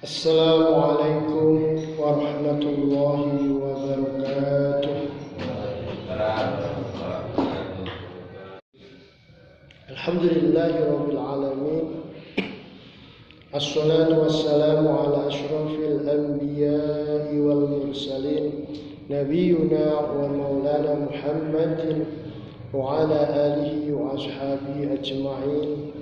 Assalamualaikum warahmatullahi wabarakatuh. Alhamdulillahirabbil alamin. Assalatu wassalamu ala asyrafil anbiya'i wal mursalin nabiyuna wa maulana Muhammadin wa ala alihi wa ashabihi ajma'in.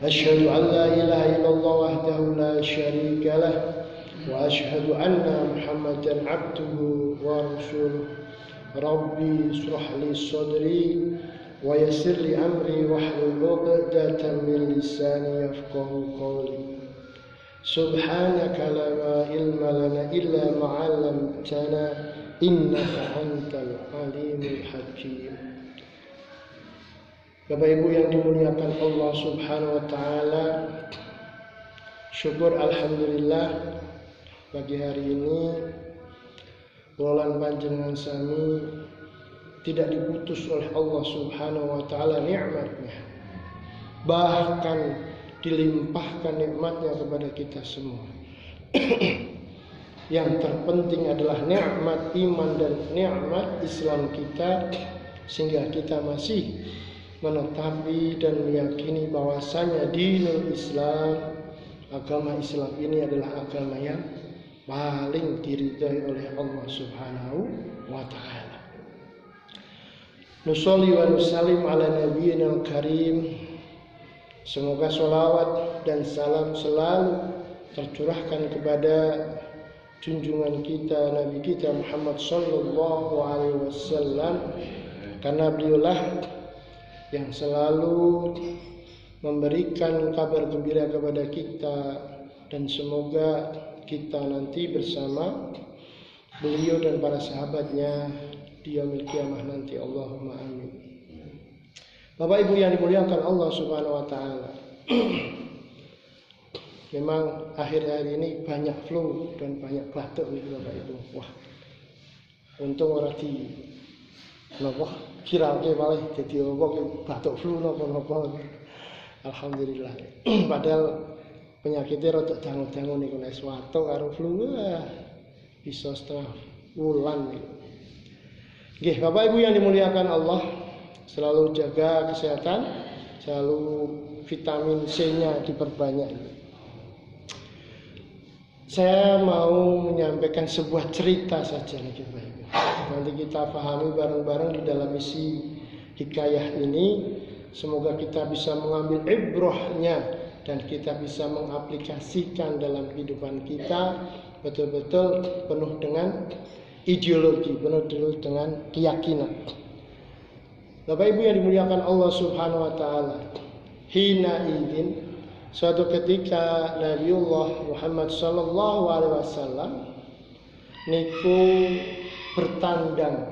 Asyhadu an la ilaha illallah wahdahu la syarika lah wa asyhadu anna Muhammadan abduhu wa rasuluh. Rabbi ishrah li sadri wa yassir li amri wahlul 'uqdatam min lisani yafqahu qawli. Subhanaka la ilma lana illa ma 'allamtana innaka antal alimul hakim. Bapak Ibu yang dimuliakan Allah Subhanahu wa taala, syukur alhamdulillah pagi hari ini wulan panjenengan sami tidak diputus oleh Allah Subhanahu wa taala nikmatnya. Bahkan dilimpahkan nikmatnya kepada kita semua. Yang terpenting adalah nikmat iman dan nikmat Islam kita, sehingga kita masih menetapi dan meyakini bahwasanya dinul Islam, agama Islam ini adalah agama yang paling diridhai oleh Allah Subhanahu wa taala. Nusolli wa nusallim ala nabiyyina karim. Semoga sholawat dan salam selalu tercurahkan kepada junjungan kita, Nabi kita Muhammad sallallahu alaihi wasallam, karena beliaulah yang selalu memberikan kabar gembira kepada kita, dan semoga kita nanti bersama beliau dan para sahabatnya di yaumil qiyamah nanti. Allahumma amin. Bapak Ibu yang dimuliakan Allah Subhanahu wa taala. Memang akhir-akhir ini banyak flu dan banyak batuk nih Bapak Ibu. Wah. Untung ora di napa kirake malah dadi wong batuk flu napa-napa. Alhamdulillah. Padahal penyakitnya rada dangu-dangu niku nek watuk karo flu bisa setengah wulan niku. Nggih, Bapak Ibu yang dimuliakan Allah, selalu jaga kesehatan, selalu vitamin C-nya diperbanyak. Saya mau menyampaikan sebuah cerita saja nih Bapak Ibu. Nanti kita pahami bareng-bareng di dalam isi hikayah ini. Semoga kita bisa mengambil ibrahnya dan kita bisa mengaplikasikan dalam kehidupan kita betul-betul penuh dengan ideologi, penuh dengan keyakinan. Bapak Ibu yang dimuliakan Allah Subhanahu wa taala, hina idin, suatu ketika Nabiullah Muhammad sallallahu alaihi wasallam niku bertandang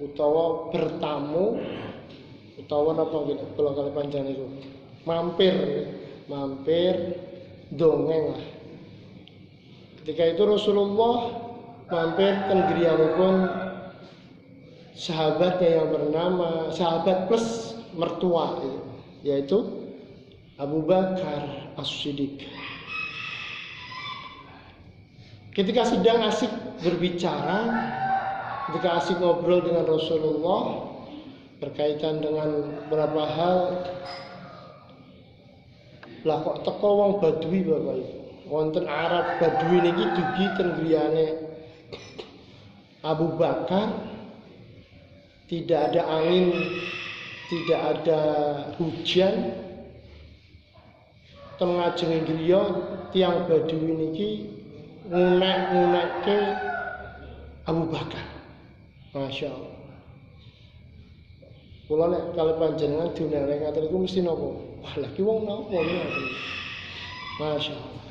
utawa bertamu utawa napa gitu kula kali panjang niku mampir dongeng lah. Ketika itu Rasulullah mampir ten griyanipun sahabatnya yang bernama sahabat plus mertua, yaitu Abu Bakar As-Siddiq. Ketika sedang asik berbicara, ketika asik ngobrol dengan Rasulullah berkaitan dengan beberapa hal, lah kok teko wong Badui Bapak Ibu. Wonten Arab Badui niki dugi ten griyane Abu Bakar, tidak ada angin, tidak ada hujan. Tengah jenging griya tiang Badui niki ngunek-ngunekke Abu Bakar. Masya Allah. Kula nek kalih panjenengan diunek ngaten iku mesti napa? Wah, lagi wong napa ngoten. Masya Allah.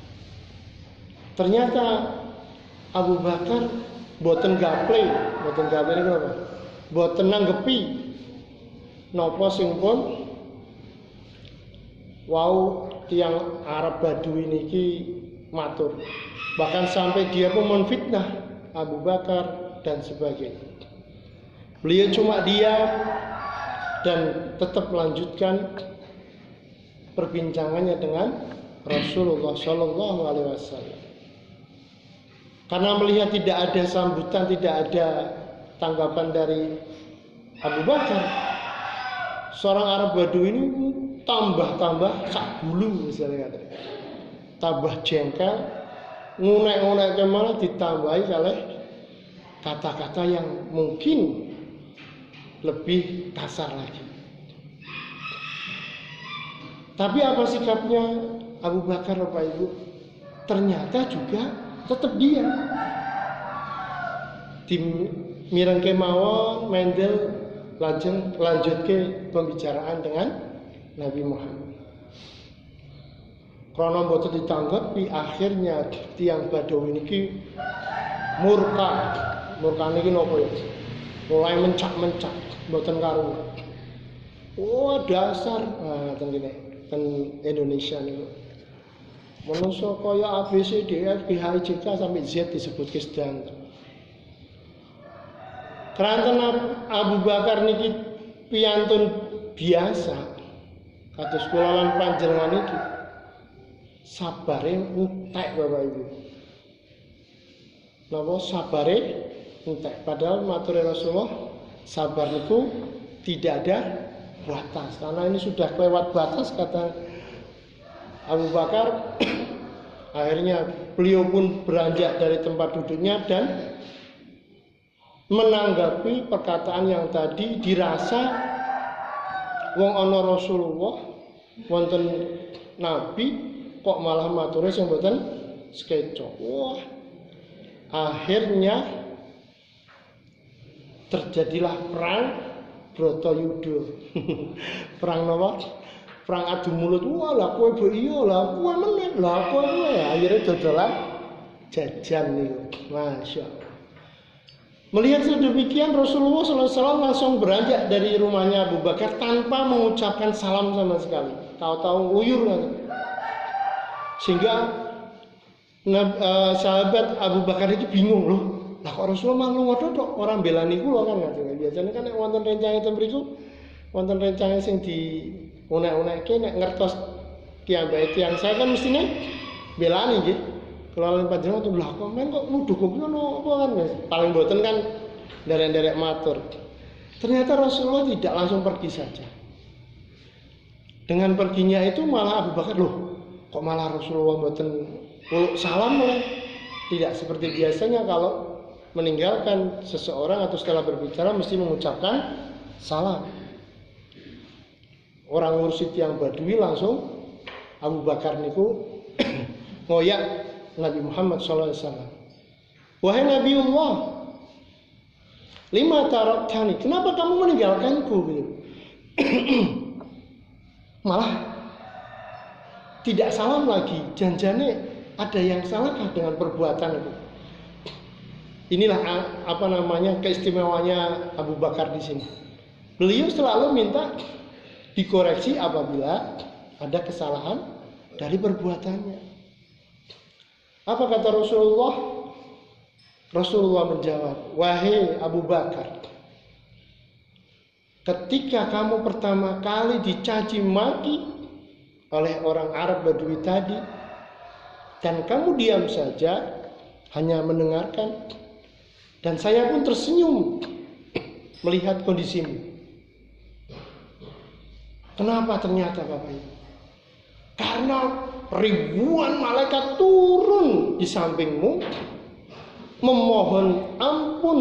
Ternyata Abu Bakar boten gaple niku apa? Boten nanggepi napa sing pun wau tiang Arab Badui niki matur. Bahkan sampai dia pun menfitnah Abu Bakar dan sebagainya. Beliau cuma diam dan tetap melanjutkan perbincangannya dengan Rasulullah Shallallahu Alaihi Wasallam. Karena melihat tidak ada sambutan, tidak ada tanggapan dari Abu Bakar, seorang Arab Badui ini tambah sak bulu misalnya, tambah jengkel, ngunek-ngunek kemana ditambahi oleh kata-kata yang mungkin lebih kasar lagi. Tapi apa sikapnya Abu Bakar Bapak Ibu? Ternyata juga tetap diam. Mireng kemawon mendel lanjut ke pembicaraan dengan Nabi Muhammad. Karena mboten ditanggapi, akhirnya tiang Badawi niki murka niki napa ya? Mulai mencak mboten karuan. Oh dasar, ten Indonesia niku. Manusa kaya A B C D F G H I J K sampai Z disebut sedanten. Keranten Abu Bakar niki piyantun biasa. Kados kula lan panjenengan iki sabare entek Bapak Ibu. Napa sabare entek? Padahal matur Rasulullah sabar niku tidak ada batas. Karena ini sudah lewat batas kata Abu Bakar. Akhirnya beliau pun beranjak dari tempat duduknya dan menanggapi perkataan yang tadi dirasa wong ana Rasulullah wonten Nabi kok malah mature sing mboten sekeco. Wah. Akhirnya terjadilah perang Bratayuda. Perang napa? Perang adu mulut. Wah, lah kowe mbok iya, lah kowe meneh, lah kowe akhirnya dodolan jajan niku. Masyaallah. Melihat sedemikian Rasulullah SAW langsung beranjak dari rumahnya Abu Bakar tanpa mengucapkan salam sama sekali. Tahu-tahu uyur kan. Sehingga sahabat Abu Bakar itu bingung loh. Lah kok Rasulullah malu ngotot orang belani kula kan katanya. Biasanya kan nek wonten rencane ten mriku wonten rencane sing di unek-unekke nek ngertos kiambake tiyang saya kan mestine belani nggih. Kalau lain panjenengan tuh lah kok men kok nuduh kok ngono apa kan Mas? Paling boten kan derek-derek matur. Ternyata Rasulullah tidak langsung pergi saja. Dengan perginya itu malah Abu Bakar loh, kok malah Rasulullah boten salam malah tidak seperti biasanya kalau meninggalkan seseorang atau setelah berbicara mesti mengucapkan salam. Orang mursyid yang Badui langsung Abu Bakar niku ngoyak Nabi Muhammad SAW. Wahai Nabiullah, lima taraktani, kenapa kamu meninggalkanku? Malah tidak salam lagi. Janjane ada yang salahkah dengan perbuatan itu? Inilah apa namanya keistimewaannya Abu Bakar di sini. Beliau selalu minta dikoreksi apabila ada kesalahan dari perbuatannya. Apa kata Rasulullah? Rasulullah menjawab, wahai Abu Bakar, ketika kamu pertama kali dicaci maki oleh orang Arab Badui tadi, dan kamu diam saja, hanya mendengarkan, dan saya pun tersenyum melihat kondisimu. Kenapa ternyata Bapak Ibu? Karena ribuan malaikat turun di sampingmu memohon ampun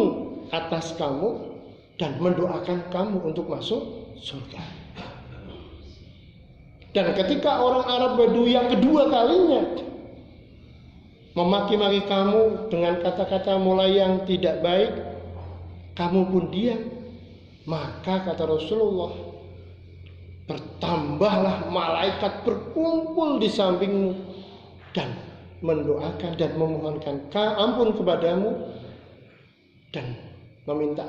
atas kamu dan mendoakan kamu untuk masuk surga. Dan ketika orang Arab Badui yang kedua kalinya memaki-maki kamu dengan kata-kata mulai yang tidak baik, kamu pun diam, maka kata Rasulullah, bertambahlah malaikat berkumpul di sampingmu dan mendoakan dan memohonkan ampun kepadamu dan meminta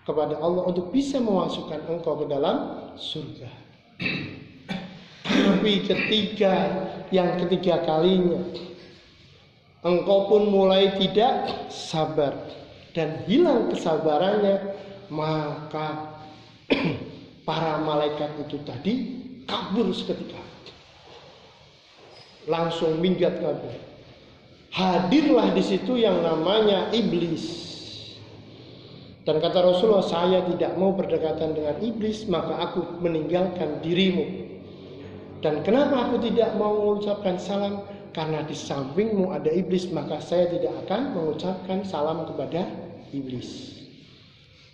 kepada Allah untuk bisa memasukkan engkau ke dalam surga. Tapi yang ketiga kalinya engkau pun mulai tidak sabar dan hilang kesabarannya, maka para malaikat itu tadi kabur seketika. langsung minggat kabeh. Hadirlah di situ yang namanya iblis. Dan kata Rasulullah, saya tidak mau berdekatan dengan iblis, maka aku meninggalkan dirimu. Dan kenapa aku tidak mau mengucapkan salam? Karena di sampingmu ada iblis, maka saya tidak akan mengucapkan salam kepada iblis.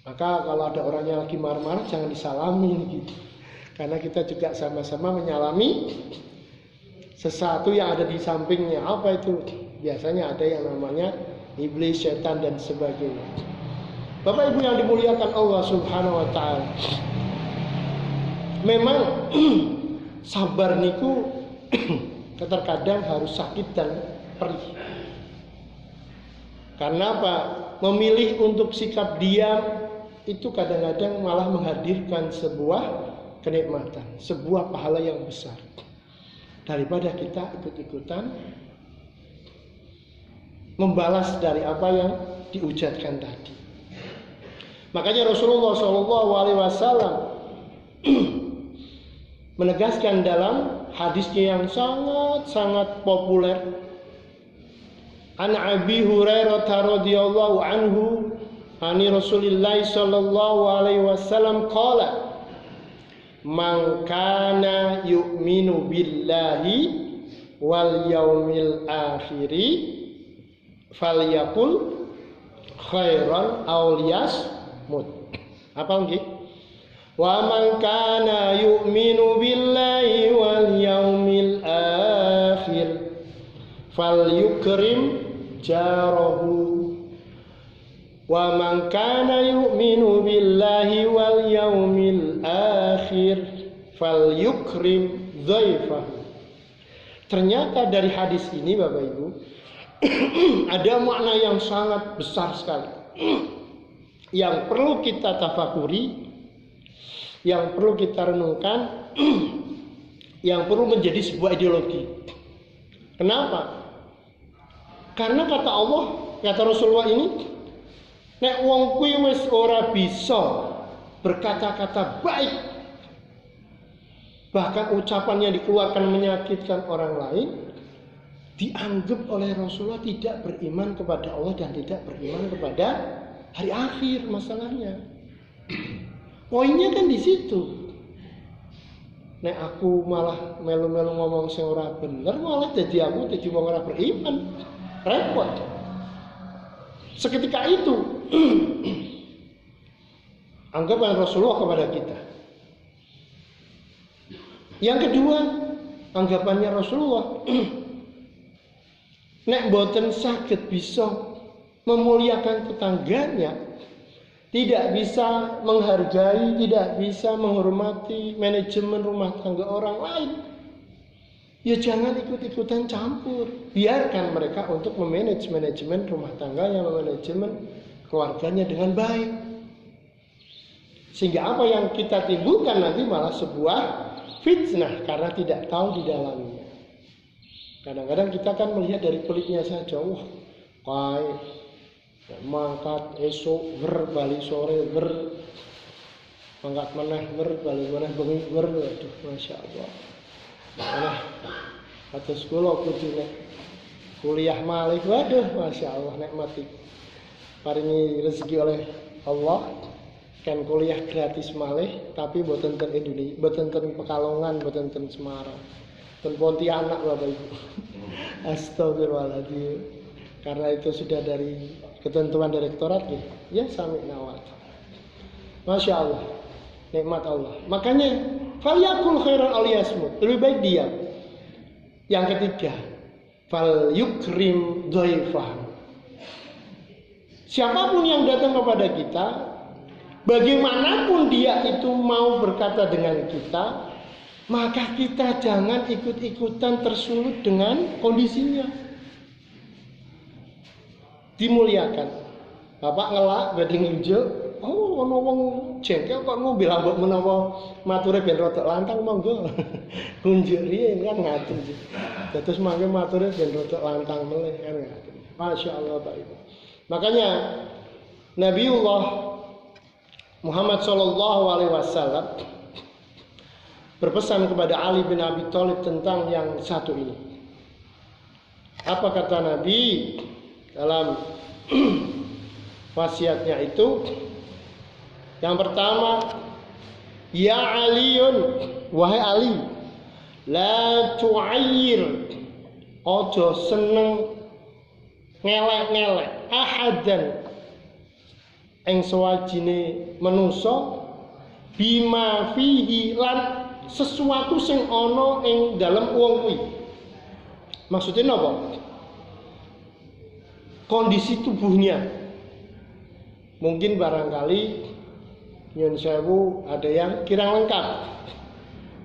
Maka kalau ada orang yang lagi marah-marah, jangan disalami gitu. Karena kita juga sama-sama menyalami sesuatu yang ada di sampingnya. Apa itu? Biasanya ada yang namanya iblis, setan, dan sebagainya. Bapak Ibu yang dimuliakan Allah Subhanahu wa taala. Memang sabar niku terkadang harus sakit dan perih. Karena apa? Memilih untuk sikap diam itu kadang-kadang malah menghadirkan sebuah kenikmatan, sebuah pahala yang besar. Daripada kita ikut-ikutan membalas dari apa yang diucapkan tadi. Makanya Rasulullah SAW menegaskan dalam hadisnya yang sangat-sangat populer, an Abi Hurairah radhiyallahu anhu ani Rasulillah sallallahu alaihi wasallam qala man kana yu'minu billahi wal yaumil akhiri falyaqul khairan aw liyasmut. Apa nggih? Wa man kana yu'minu billahi wal yaumil akhir falyukrim jarahu. Wa man kana yu'minu billahi wal yaumil akhir falyukrim dhaifahu. Ternyata dari hadis ini Bapak Ibu ada makna yang sangat besar sekali yang perlu kita tafakuri, yang perlu kita renungkan, yang perlu menjadi sebuah ideologi. Kenapa? Karena kata Allah, kata Rasulullah ini, nek wong kuwi wis ora bisa berkata-kata baik, bahkan ucapan yang dikeluarkan menyakitkan orang lain, dianggap oleh Rasulullah tidak beriman kepada Allah dan tidak beriman kepada hari akhir. Masalahnya poinnya kan di situ. Nek aku malah melu-melu ngomong sing ora bener, malah jadi aku jadi wong ora beriman. Repot. Seketika itu anggapan Rasulullah kepada kita. Yang kedua, anggapannya Rasulullah nek boten saged bisa memuliakan tetangganya, tidak bisa menghargai, tidak bisa menghormati manajemen rumah tangga orang lain, ya jangan ikut-ikutan campur. Biarkan mereka untuk memanage manajemen rumah tangganya, manajemen keluarganya dengan baik. Sehingga apa yang kita timbulkan nanti malah sebuah fitnah karena tidak tahu di dalamnya. Kadang-kadang kita kan melihat dari kulitnya saja, wah, kayak mangkat esok bali sore mangkat meneh bali meneh bengi aduh masya Allah. Nah, atus kula kudune kuliah malih, waduh masya Allah nikmati paringi rezeki oleh Allah kan kuliah gratis malih, tapi boten ten Indonesia, boten ten Pekalongan, boten ten Semarang, ten Pontianak Bapak Ibu. Astagfirullahaladzim. Karena itu sudah dari ketentuan direktorat ya sami nawat. Masya Allah, nikmat Allah. Makanya falyakul khairan aw liyasmut, lebih baik diam. Yang ketiga, falyukrim dhaifah. Siapapun yang datang kepada kita, bagaimanapun dia itu mau berkata dengan kita, maka kita jangan ikut-ikutan tersulut dengan kondisinya. Dimuliakan. Bapak ngelak badhe nginjuk, oh ana wong jengkel kok ngombe ambek menawa mature ben rada lantang monggo. Kunjuk riyen kan ngaten. Terus mangke mature ben rada lantang melih kan ngaten. Masyaallah Pak Ibu. Makanya Nabiullah Muhammad sallallahu alaihi wasallam berpesan kepada Ali bin Abi Thalib tentang yang satu ini. Apa kata Nabi dalam wasiatnya itu? Yang pertama, ya Aliun, wahai Ali, la tu'ayyir, ojo seneng ngelek-ngelek ahadan ing sewajine manusa bima fihi lan sesuatu sing ana ing dalem wong kuwi. Maksudnya apa? Kondisi tubuhnya. Mungkin barangkali nyun sewu ada yang kurang lengkap.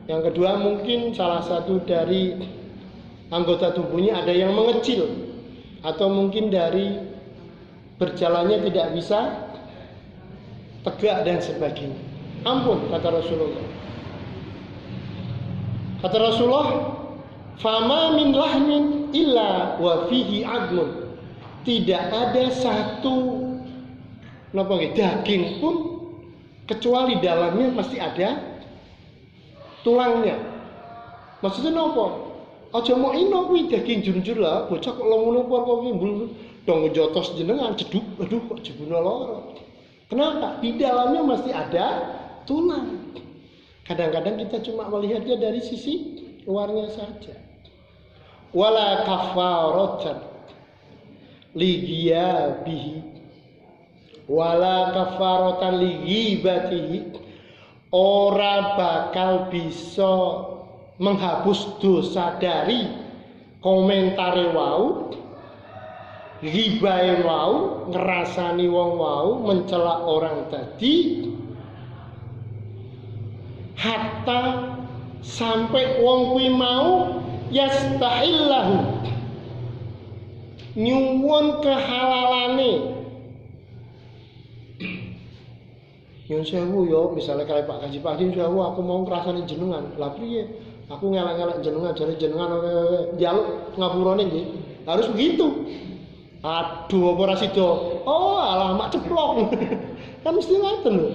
Yang kedua mungkin salah satu dari anggota tubuhnya ada yang mengecil, atau mungkin dari berjalannya tidak bisa tegak dan sebagainya. Ampun, kata Rasulullah. Kata Rasulullah, fama min lahmin illa wa fihi admun. Tidak ada satu daging pun kecuali dalamnya pasti ada tulangnya. Maksudnya nopo? Aja mau ino kuwi daging jujur lah, bocah kok lemune por kok mbul dong jotos jenengan jeduk, aduh kok jebuna loro. Kenapa? Di dalamnya masih ada tulang. Kadang-kadang kita cuma melihatnya dari sisi luarnya saja. Wala kafaratan ligiyabihi, wala kafaratan ligibatihi, ora bakal bisa menghapus dosa dari komentare wau, ghibahe wau, ngerasani wong wau, mencela orang tadi, hatta sampai wong kuwi mau yastahillahu, nyuwun kehalalane. Nyun sewu yo, misalnya kali Pak Kaji Pak sewu aku mau ngrasani jenengan. Lah piye? Aku ngelak-ngelak jenengan, jare jenengan njaluk ngapurane nggih. Harus begitu. Aduh, apa ora sida? Oh, alah mak ceplok. Kan mesti ngoten lho.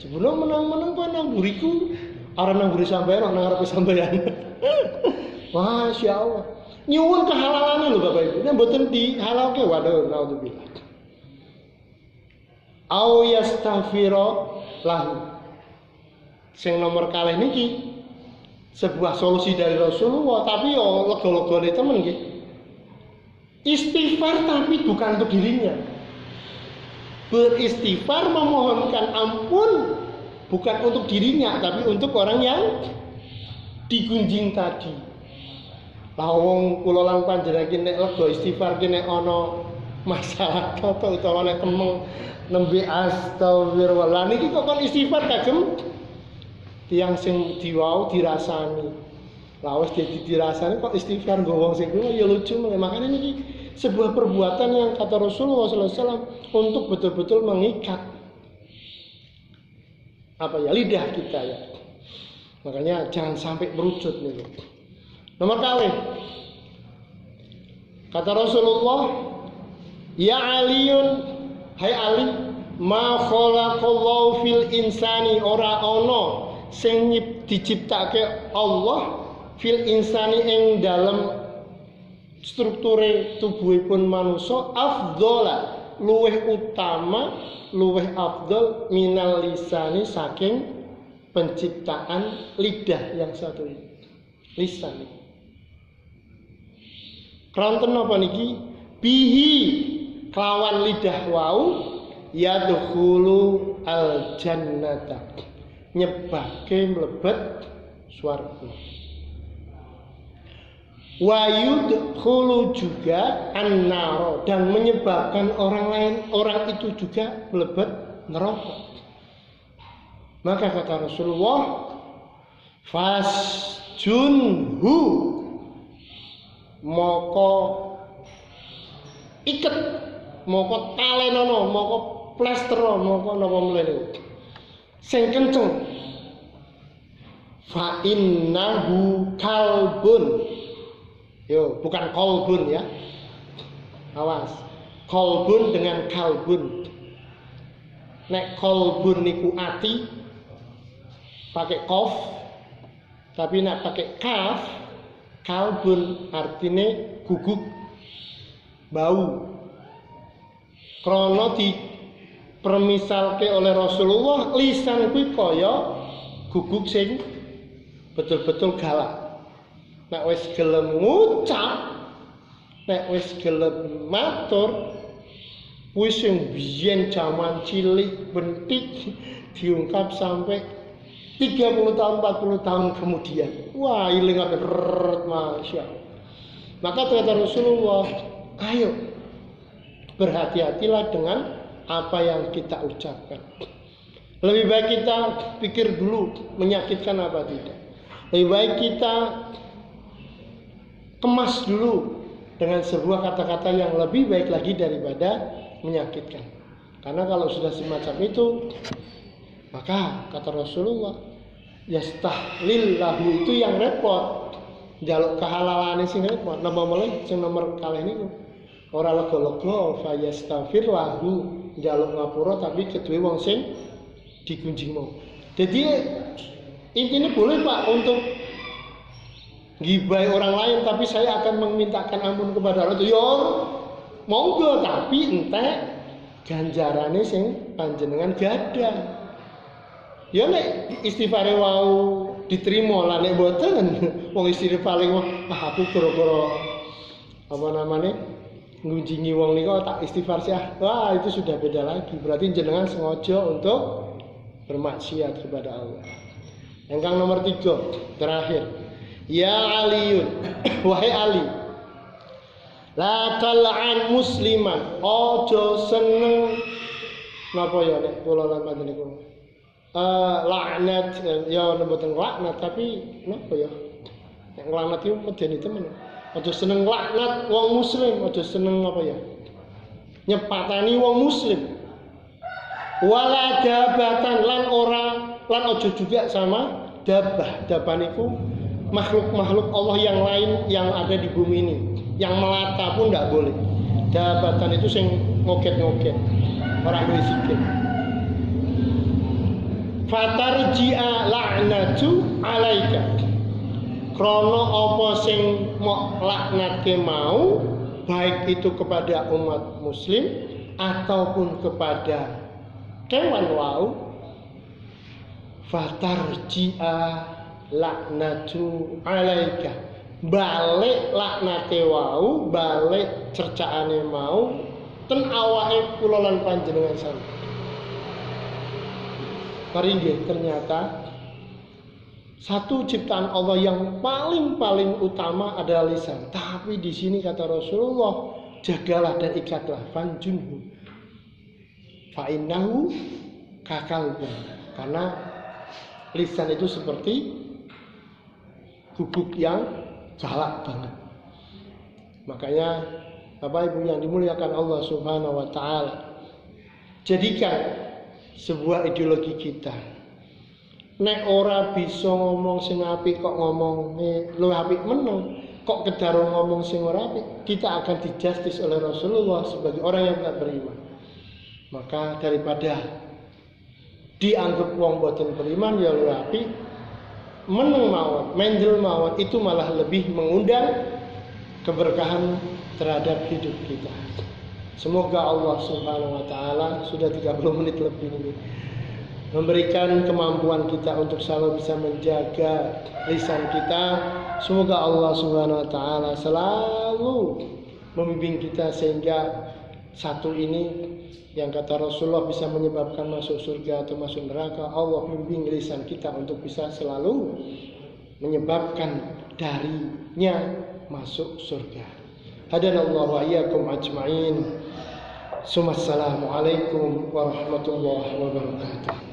Jebule menang-menang kowe nang buriku, arep nang buri sampeyan, nang ngarepe sampeyan. Masyaallah. Nyuwun kehalalane lho Bapak Ibu. Nek mboten dihalalke, waduh, naudzubillah. Au yastaghfira lahu. Sing nomor kalih niki sebuah solusi dari Rasulullah, tapi yo lega-legane temen nggih. Istighfar tapi bukan untuk dirinya. Beristighfar memohonkan ampun bukan untuk dirinya, tapi untuk orang yang digunjing tadi. Lah wong kula lan panjenengan iki nek lega istighfar ki nek ana masalah toto utawa nek kemeng nembe astagfirullah. Niki kok kon istighfar kagem tiyang sing diwau dirasani. Lah wis dirasani kok istighfar nggo wong sing kuwi ya lucu. Makanya niki sebuah perbuatan yang kata Rasulullah SAW untuk betul-betul mengikat lidah kita ya. Makanya jangan sampai merucut nih. Nomor kali kata Rasulullah, ya Aliun, hai Ali, ma khalaqallahu fil insani, ora ana sing diciptake Allah fil insani ing dalem strukture tubuhipun manusa afdhala, luweh utama, luweh afdal minal lisani, saking penciptaan lidah yang satu ini. Lisan. Kranten apa niki? Bihi, kelawan lidah wau yadkhulu al jannata, nyebake mlebet swarga. Wa yudkhulu juga an-nar, dan menyebabkan orang itu juga mlebet neraka. Maka kata Rasulullah, fasjunhu, moko iket, moko talenono, moko plestero, moko napa mlene sing kenceng. Fa innahu kalbun, yo bukan kolbun ya, awas, kolbun dengan kalbun. Nek kolbun niku ati pakai kof, tapi nek pakai kaf, kalbun artine guguk bau. Krana dipermisalke oleh Rasulullah, lisan kuwi kaya guguk sing betul-betul galak. Nek wis gelem ngucap, nek wis gelem matur, wis sing biyen jaman cilik bentik diungkap sampai 30 tahun, 40 tahun kemudian. Wah, iling apa? Masya Allah. Maka kata Rasulullah, ayo berhati-hatilah dengan apa yang kita ucapkan. Lebih baik kita pikir dulu menyakitkan apa tidak. Lebih baik kita kemas dulu dengan sebuah kata-kata yang lebih baik lagi daripada menyakitkan. Karena kalau sudah semacam itu, maka kata Rasulullah, yastahlil lahu itu yang repot. Jaluk kehalalane sing repot. Napa mulai sing nomor kalih niku. Ora lega-lega fa yastaghfir lahu, jaluk ngapura tapi kedue wong sing digunjing mau. Jadi intinya boleh Pak untuk gibai orang lain, tapi saya akan memintakan ampun kepada Allah. Yo monggo, tapi entek ganjarane sing panjenengan gadah. Ya nek istighfare wau diterima lah, nek boten wong istighfare aku gara-gara apa namanya ngunjingi wong niku tak istighfar sih. Wah, itu sudah beda lagi. Berarti jenengan sengaja untuk bermaksiat kepada Allah. Yang nomor 3 terakhir. Ya Aliun, wahai Ali, la tal'an musliman, ojo seneng napa ya nek kula lan panjenengan laknat ya mboten laknat tapi napa ya nek laknat itu medeni temen. Ojo seneng laknat wong muslim, ojo seneng apa ya nyepatani wong muslim. Wala dabatan lan ojo juga sama dabah. Dabah niku makhluk-makhluk Allah yang lain yang ada di bumi ini. Yang melata pun tidak boleh. Dabatan itu sing ngoget-ngoget. Orang duwe sikil. Fatarji'a la'natu 'alaika. Krana apa sing mok laknatke mau, baik itu kepada umat muslim ataupun kepada kewan wau, fatarji'a laknatu 'alaika, balik laknate wau, balik cercaane mau ten awake kula lan panjenengan sampeyan. Mari nggih, ternyata satu ciptaan Allah yang paling utama adalah lisan. Tapi di sini kata Rasulullah, jagalah dan ikatlah fanjunhu fa innahu kakalbun. Karena lisan itu seperti guguk yang galak banget. Makanya Bapak Ibu yang dimuliakan Allah Subhanahu wa taala, jadikan sebuah ideologi kita. Nek ora bisa ngomong sing apik kok ngomong luwih apik meneng, kok kedaro ngomong sing ora apik, kita akan dijustis oleh Rasulullah sebagai orang yang tidak beriman. Maka daripada dianggap wong boten beriman ya luwih apik meneng mawon, menjel mawon, itu malah lebih mengundang keberkahan terhadap hidup kita. Semoga Allah Subhanahu wa taala, sudah 30 menit lebih ini, memberikan kemampuan kita untuk selalu bisa menjaga lisan kita. Semoga Allah Subhanahu wa taala selalu membimbing kita sehingga satu ini yang kata Rasulullah bisa menyebabkan masuk surga atau masuk neraka. Allah bimbing lisan kita untuk bisa selalu menyebabkan darinya masuk surga. Hadanallahu wa iyyakum ajma'in. Assalamualaikum warahmatullahi wabarakatuh.